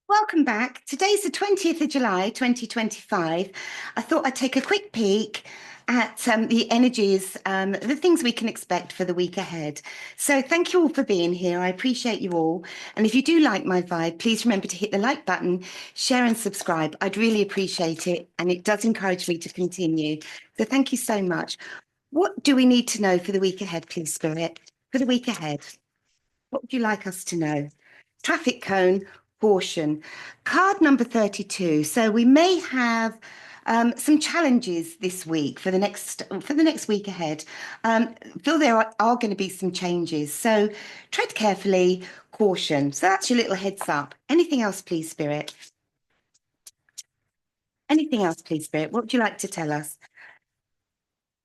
Welcome back. Today's the 20th of July, 2025. I thought I'd take a quick peek at the energies, the things we can expect for the week ahead. So thank you all for being here. I appreciate you all. And if you do like my vibe, please remember to hit the like button, share and subscribe. I'd really appreciate it. And it does encourage me to continue. So thank you so much. What do we need to know for the week ahead, please, Spirit? For the week ahead, what would you like us to know? Traffic cone, caution. Card number 32. So we may have some challenges this week for the next week ahead. Feel there are going to be some changes. So tread carefully, caution. So that's your little heads up. Anything else, please, Spirit? Anything else, please, Spirit? What would you like to tell us?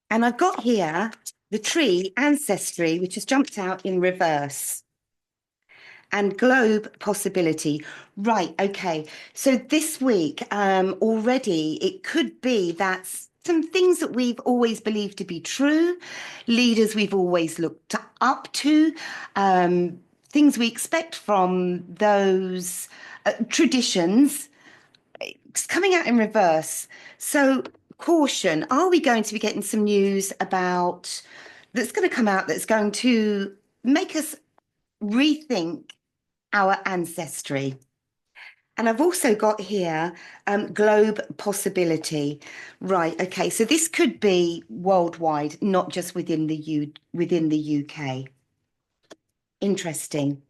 And I've got here the tree ancestry, which has jumped out in reverse. And globe possibility. Right, okay. So this week, already, it could be that some things that we've always believed to be true, leaders we've always looked up to, things we expect from those traditions, it's coming out in reverse. So, caution, are we going to be getting some news about that's going to come out that's going to make us rethink our ancestry? And I've also got here globe possibility. Right, okay. So this could be worldwide, not just within the UK. Interesting.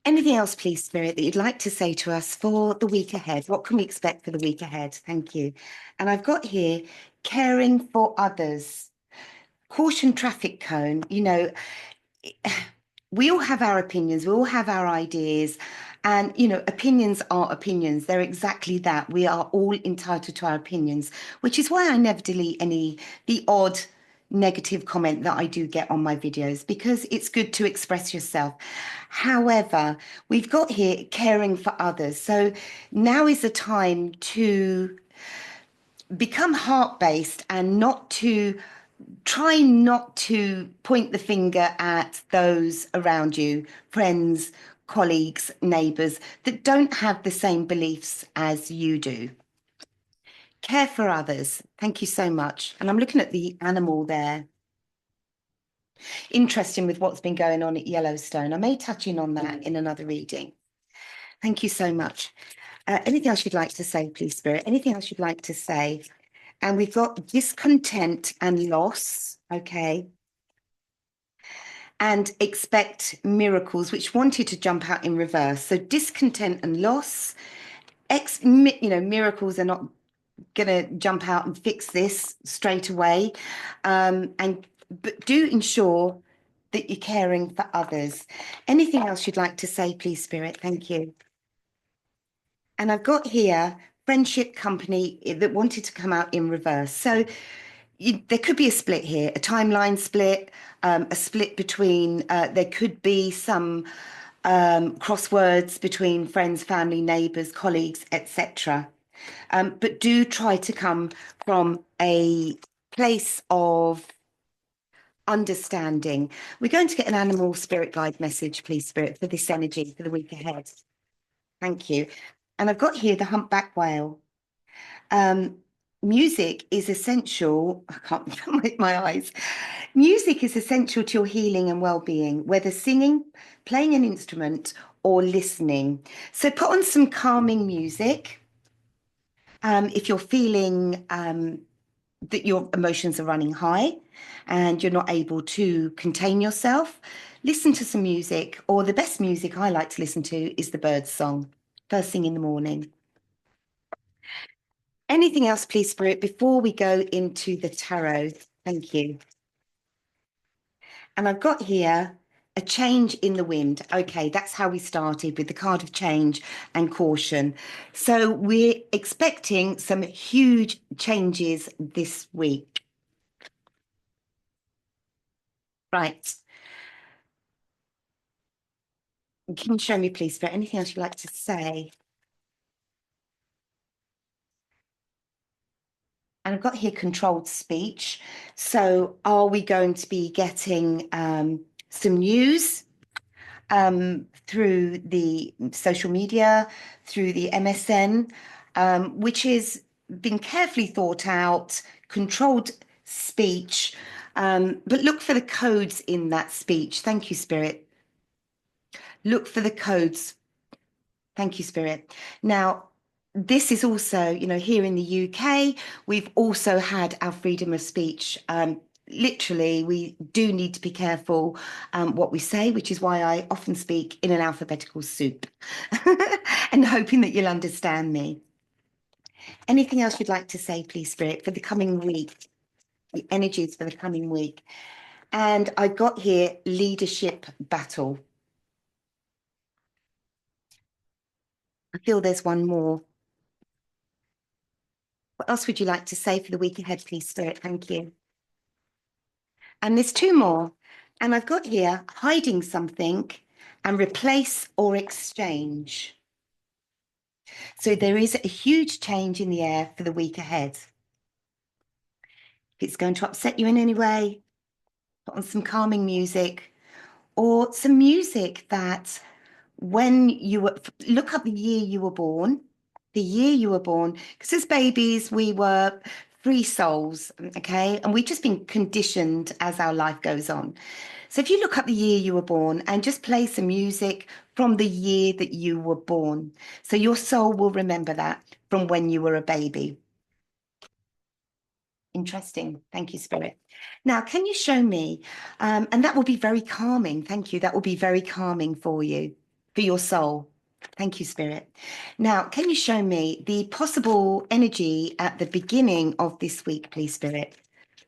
Anything else, please, Spirit, that you'd like to say to us for the week ahead? What can we expect for the week ahead? Thank you. And I've got here caring for others. Caution traffic cone, we all have our opinions, we all have our ideas, and opinions are opinions. They're exactly that. We are all entitled to our opinions, which is why I never delete the odd negative comment that I do get on my videos, because it's good to express yourself. However, we've got here caring for others. So now is the time to become heart-based and try not to point the finger at those around you, friends, colleagues, neighbours, that don't have the same beliefs as you do. Care for others. Thank you so much. And I'm looking at the animal there. Interesting with what's been going on at Yellowstone. I may touch in on that in another reading. Thank you so much. Anything else you'd like to say, please, Spirit? Anything else you'd like to say? And we've got discontent and loss, okay? And expect miracles, which wanted to jump out in reverse. So discontent and loss, miracles are not going to jump out and fix this straight away. But do ensure that you're caring for others. Anything else you'd like to say, please, Spirit? Thank you. And I've got here friendship company that wanted to come out in reverse. So there could be a split here, a timeline split, a split between, there could be some crosswords between friends, family, neighbours, colleagues, etc. But do try to come from a place of understanding. We're going to get an animal spirit guide message, please, Spirit, for this energy for the week ahead. Thank you. And I've got here the humpback whale. Music is essential. I can't make my eyes. Music is essential to your healing and well-being, whether singing, playing an instrument, or listening. So put on some calming music. If you're feeling that your emotions are running high and you're not able to contain yourself, listen to some music, or the best music I like to listen to is the birds' song, first thing in the morning. Anything else, please, Spirit, before we go into the tarot? Thank you. And I've got here a change in the wind. Okay, that's how we started with the card of change and caution. So we're expecting some huge changes this week. Right. Can you show me, please, Spirit? Anything else you'd like to say? And I've got here controlled speech. So are we going to be getting some news through the social media, through the MSN, which has been carefully thought out, controlled speech. But look for the codes in that speech. Thank you, Spirit. Look for the codes. Thank you, Spirit. Now, this is also, here in the UK, we've also had our freedom of speech. Literally, we do need to be careful what we say, which is why I often speak in an alphabetical soup and hoping that you'll understand me. Anything else you'd like to say, please, Spirit, for the coming week, the energies for the coming week? And I got here leadership battle. I feel there's one more. What else would you like to say for the week ahead, please, Spirit? Thank you. And there's two more. And I've got here hiding something and replace or exchange. So there is a huge change in the air for the week ahead. If it's going to upset you in any way, put on some calming music or some music that when you look up the year you were born, because as babies, we were free souls, okay? And we've just been conditioned as our life goes on. So if you look up the year you were born and just play some music from the year that you were born, so your soul will remember that from when you were a baby. Interesting. Thank you, Spirit. Now, can you show me? And that will be very calming. Thank you. That will be very calming for you, for your soul. Thank you, Spirit. Now, can you show me the possible energy at the beginning of this week, please, Spirit?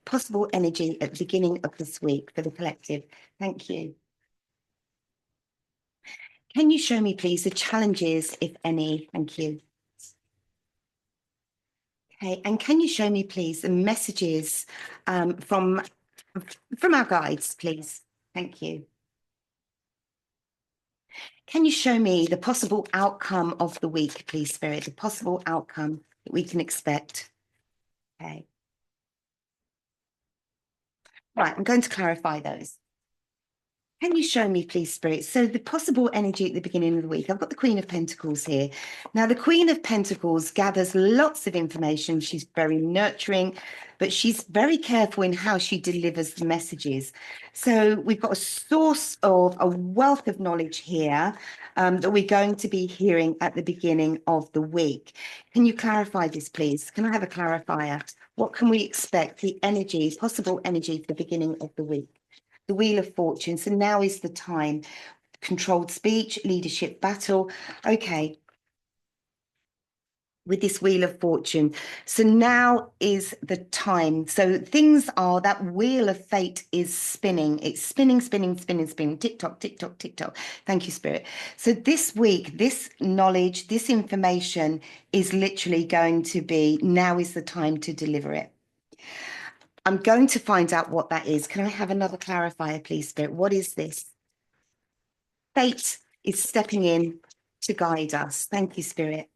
Possible energy at the beginning of this week for the collective. Thank you. Can you show me, please, the challenges, if any? Thank you. Okay, and can you show me, please, the messages from our guides, please? Thank you. Can you show me the possible outcome of the week, please, Spirit? The possible outcome that we can expect. Okay. Right, I'm going to clarify those. Can you show me, please, Spirit? So the possible energy at the beginning of the week, I've got the Queen of Pentacles here. Now, the Queen of Pentacles gathers lots of information. She's very nurturing, but she's very careful in how she delivers the messages. So we've got a source of a wealth of knowledge here that we're going to be hearing at the beginning of the week. Can you clarify this, please? Can I have a clarifier? What can we expect, the energy, possible energy for the beginning of the week? The Wheel of Fortune. So now is the time. Controlled speech, leadership battle. Okay. With this Wheel of Fortune. So now is the time. So things are, that wheel of fate is spinning. It's spinning, spinning, spinning, spinning. Tick tock, tick tock, tick tock. Thank you, Spirit. So this week, this knowledge, this information is literally going to be, now is the time to deliver it. I'm going to find out what that is. Can I have another clarifier, please, Spirit? What is this? Fate is stepping in to guide us. Thank you, Spirit.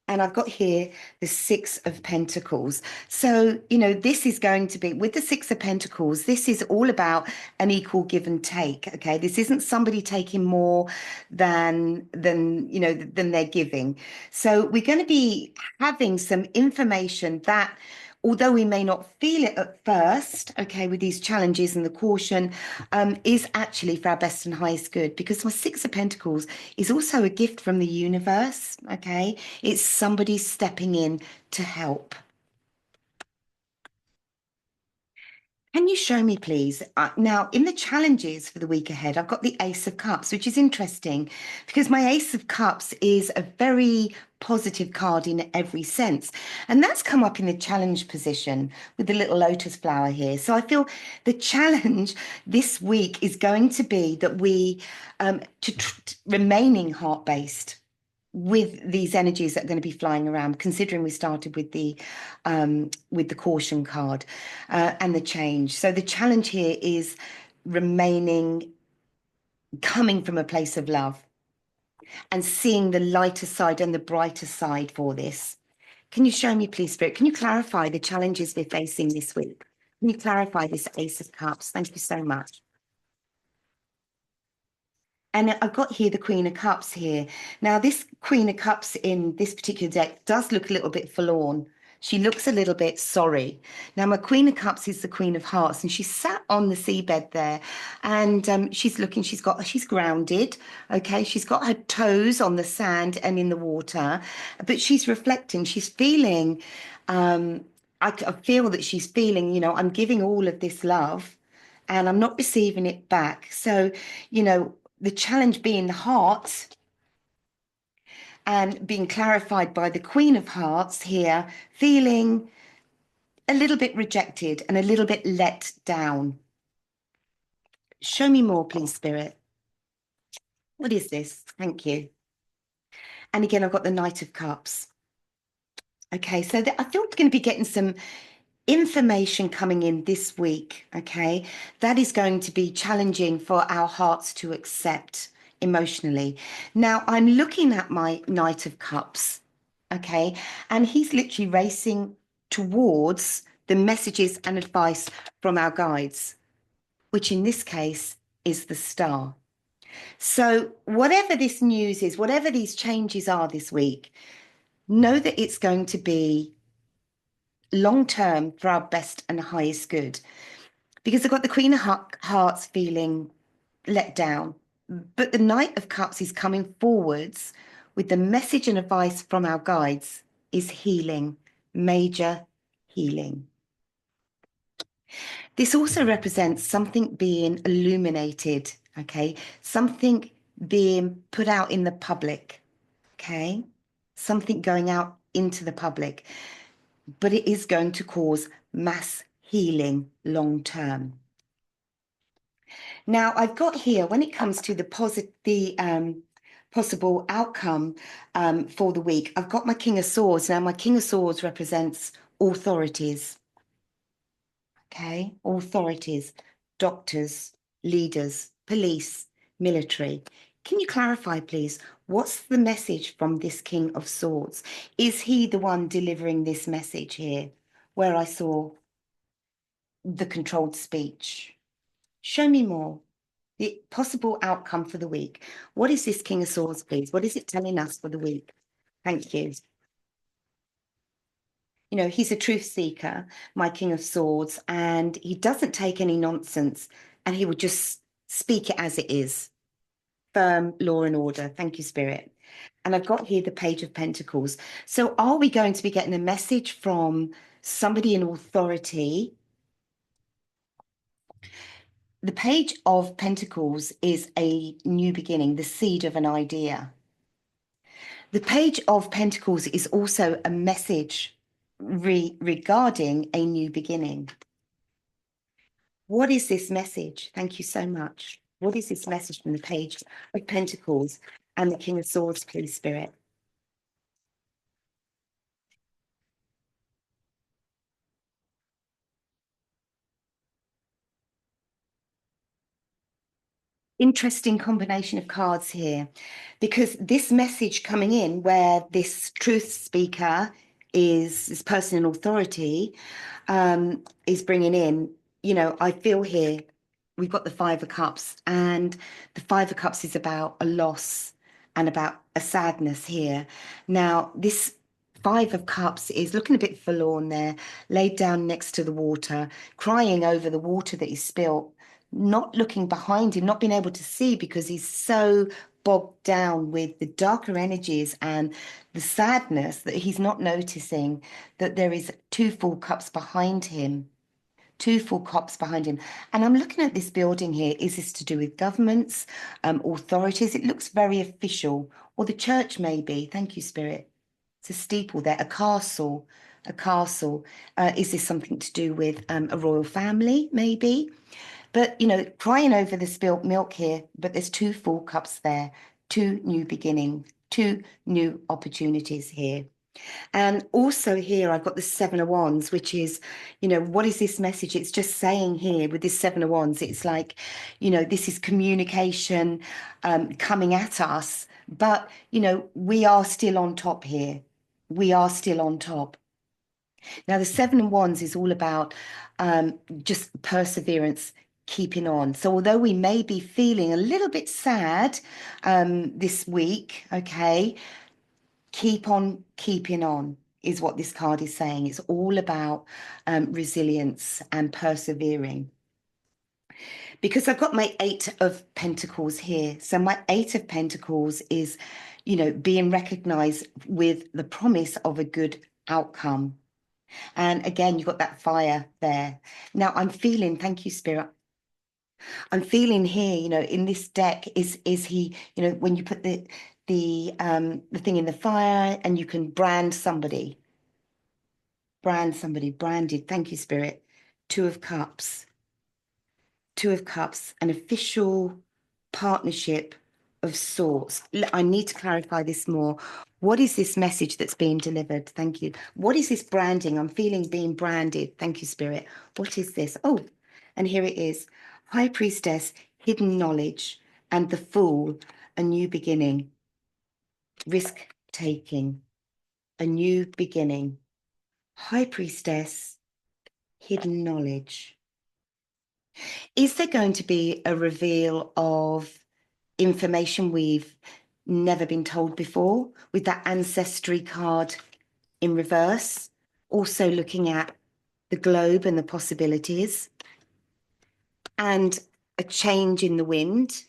And I've got here the Six of Pentacles. So, this is going to be, with the Six of Pentacles, this is all about an equal give and take, okay? This isn't somebody taking more than they're giving. So we're going to be having some information that, although we may not feel it at first, okay, with these challenges and the caution, is actually for our best and highest good, because my Six of Pentacles is also a gift from the universe, okay? It's somebody stepping in to help. Can you show me, please? Now, in the challenges for the week ahead, I've got the Ace of Cups, which is interesting because my Ace of Cups is a very positive card in every sense. And that's come up in the challenge position with the little lotus flower here. So I feel the challenge this week is going to be that we, remaining heart-based, with these energies that are going to be flying around, considering we started with the caution card and the change. So the challenge here is coming from a place of love and seeing the lighter side and the brighter side for this. Can you show me, please, Spirit? Can you clarify the challenges we're facing this week? Can you clarify this Ace of Cups? Thank you so much. And I've got here the Queen of Cups here. Now, this Queen of Cups in this particular deck does look a little bit forlorn. She looks a little bit sorry. Now, my Queen of Cups is the Queen of Hearts, and she's sat on the seabed there, and she's looking. She's grounded. Okay, she's got her toes on the sand and in the water, but she's reflecting. She's feeling. I feel that she's feeling. I'm giving all of this love, and I'm not receiving it back. So, the challenge being the heart and being clarified by the Queen of Hearts here, feeling a little bit rejected and a little bit let down. Show me more, please, Spirit. What is this? Thank you. And again, I've got the Knight of Cups. Okay, so I feel we're going to be getting some information coming in this week, okay, that is going to be challenging for our hearts to accept emotionally. Now, I'm looking at my Knight of Cups, okay, and he's literally racing towards the messages and advice from our guides, which in this case is the Star. So whatever this news is, whatever these changes are this week, know that it's going to be long term for our best and highest good. Because I've got the Queen of Hearts feeling let down, but the Knight of Cups is coming forwards with the message and advice from our guides is healing, major healing. This also represents something being illuminated, okay? Something being put out in the public, okay? Something going out into the public, but it is going to cause mass healing long term. Now, I've got here, when it comes to the possible outcome for the week, I've got my King of Swords. Now, my King of Swords represents authorities, okay? Authorities, doctors, leaders, police, military. Can you clarify, please, what's the message from this King of Swords? Is he the one delivering this message here, where I saw the controlled speech? Show me more. The possible outcome for the week. What is this King of Swords, please? What is it telling us for the week? Thank you. He's a truth seeker, my King of Swords, and he doesn't take any nonsense, and he will just speak it as it is. Firm law and order. Thank you, Spirit. And I've got here the Page of Pentacles. So are we going to be getting a message from somebody in authority? The Page of Pentacles is a new beginning, the seed of an idea. The Page of Pentacles is also a message regarding a new beginning. What is this message? Thank you so much. What is this message from the Page of Pentacles and the King of Swords, please, Spirit? Interesting combination of cards here, because this message coming in where this truth speaker is this person in authority is bringing in, I feel here we've got the Five of Cups, and the Five of Cups is about a loss and about a sadness here. Now, this Five of Cups is looking a bit forlorn there, laid down next to the water, crying over the water that he spilt, not looking behind him, not being able to see because he's so bogged down with the darker energies and the sadness that he's not noticing that there is two full cups behind him. Two full cups behind him. And I'm looking at this building here. Is this to do with governments, authorities? It looks very official. Or the church, maybe. Thank you, Spirit. It's a steeple there, a castle, a castle. Is this something to do with a royal family, maybe? But, crying over the spilt milk here, but there's two full cups there, two new beginnings, two new opportunities here. And also here, I've got the Seven of Wands, which is, what is this message? It's just saying here with this Seven of Wands, it's like, this is communication coming at us. But, we are still on top here. We are still on top. Now, the Seven of Wands is all about just perseverance, keeping on. So although we may be feeling a little bit sad this week, okay, keep on keeping on is what this card is saying. It's all about resilience and persevering. Because I've got my Eight of Pentacles here. So my Eight of Pentacles is, you know, being recognized with the promise of a good outcome. And again, you've got that fire there. Now I'm feeling, thank you, Spirit. I'm feeling here, you know, in this deck is he, you know, when you put the thing in the fire and you can branded. Thank you, Spirit. Two of Cups. Two of Cups, an official partnership of sorts. I need to clarify this more. What is this message that's being delivered? Thank you. What is this branding? I'm feeling being branded. Thank you, Spirit. What is this? Oh, and here it is. High Priestess, hidden knowledge, and the Fool, a new beginning. Risk taking, a new beginning. High Priestess, hidden knowledge. Is there going to be a reveal of information we've never been told before with that ancestry card in reverse? Also looking at the globe and the possibilities and a change in the wind.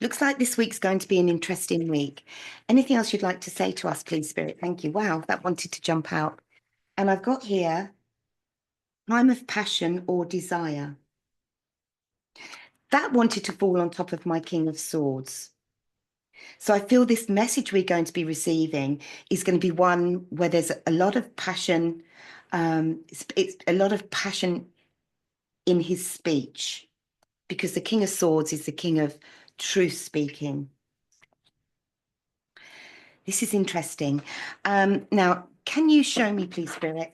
Looks like this week's going to be an interesting week. Anything else you'd like to say to us, please, Spirit? Thank you. Wow, that wanted to jump out. And I've got here time of passion or desire. That wanted to fall on top of my King of Swords. So I feel this message we're going to be receiving is going to be one where there's a lot of passion. It's a lot of passion in his speech, because the King of Swords is the king of truth speaking. This is interesting. Now, can you show me, please, Spirit?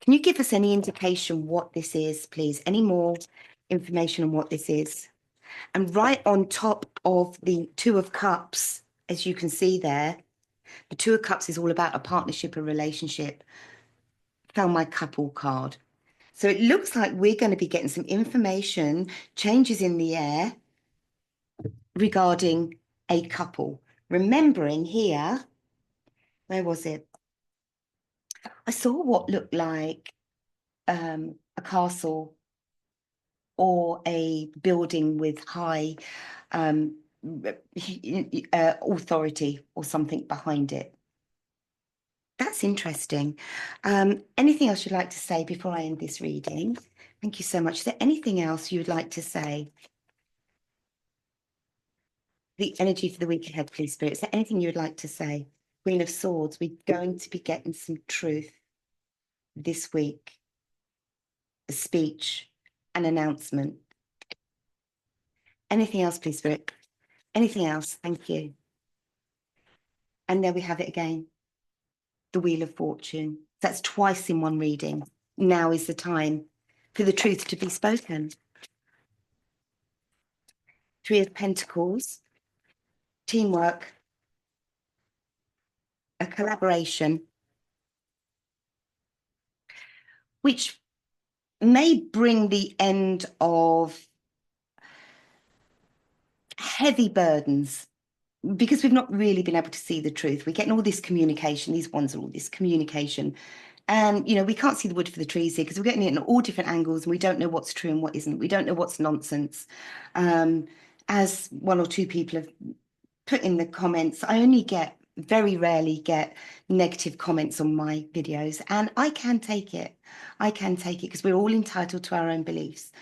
Can you give us any indication what this is, please? Any more information on what this is? And right on top of the Two of Cups, as you can see there, the Two of Cups is all about a partnership, a relationship. Found my couple card. So it looks like we're going to be getting some information, changes in the air regarding a couple. Remembering here, where was it? I saw what looked like a castle or a building with high authority or something behind it. That's interesting. Anything else you'd like to say before I end this reading? Thank you so much. Is there anything else you would like to say? The energy for the week ahead, please, Spirit. Is there anything you would like to say? Queen of Swords, we're going to be getting some truth this week. A speech, an announcement. Anything else, please, Spirit? Anything else? Thank you. And there we have it again. The Wheel of Fortune. That's twice in one reading. Now is the time for the truth to be spoken. Three of Pentacles, teamwork, a collaboration, which may bring the end of heavy burdens, because we've not really been able to see the truth. We're getting all this communication. These ones are all this communication. And, you know, we can't see the wood for the trees here because we're getting it in all different angles and we don't know what's true and what isn't. We don't know what's nonsense. As one or two people have put in the comments, I only very rarely get negative comments on my videos, and I can take it. I can take it because we're all entitled to our own beliefs.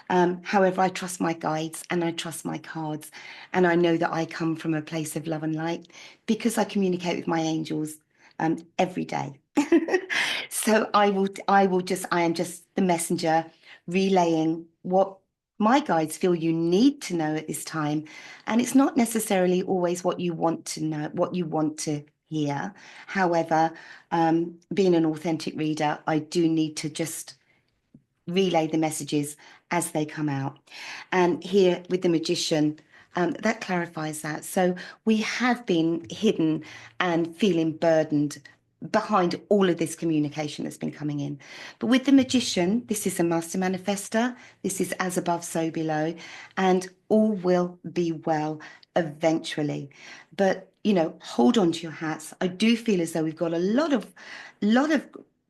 However, I trust my guides and I trust my cards, and I know that I come from a place of love and light because I communicate with my angels every day. So I am just the messenger relaying what my guides feel you need to know at this time. And it's not necessarily always what you want to know, what you want to hear. However, being an authentic reader, I do need to just relay the messages as they come out. And here with the Magician, that clarifies that. So we have been hidden and feeling burdened behind all of this communication that's been coming in. But with the magician, this is a master manifester. This is as above, so below, and all will be well eventually. But hold on to your hats. I do feel as though we've got a lot of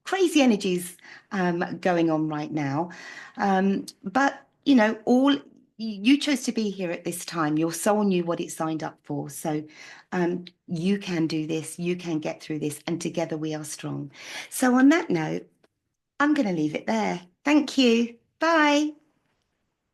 crazy energies going on right now. But all you chose to be here at this time. Your soul knew what it signed up for. So you can do this, you can get through this, and together we are strong. So on that note, I'm going to leave it there. Thank you. Bye.